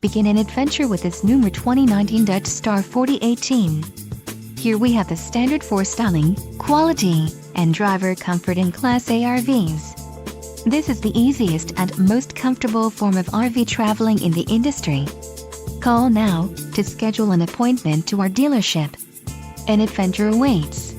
Begin an adventure with this Newmar 2019 Dutch Star 4018. Here we have the standard for styling, quality, and driver comfort in Class A RVs. This is the easiest and most comfortable form of RV traveling in the industry. Call now to schedule an appointment to our dealership. An adventure awaits.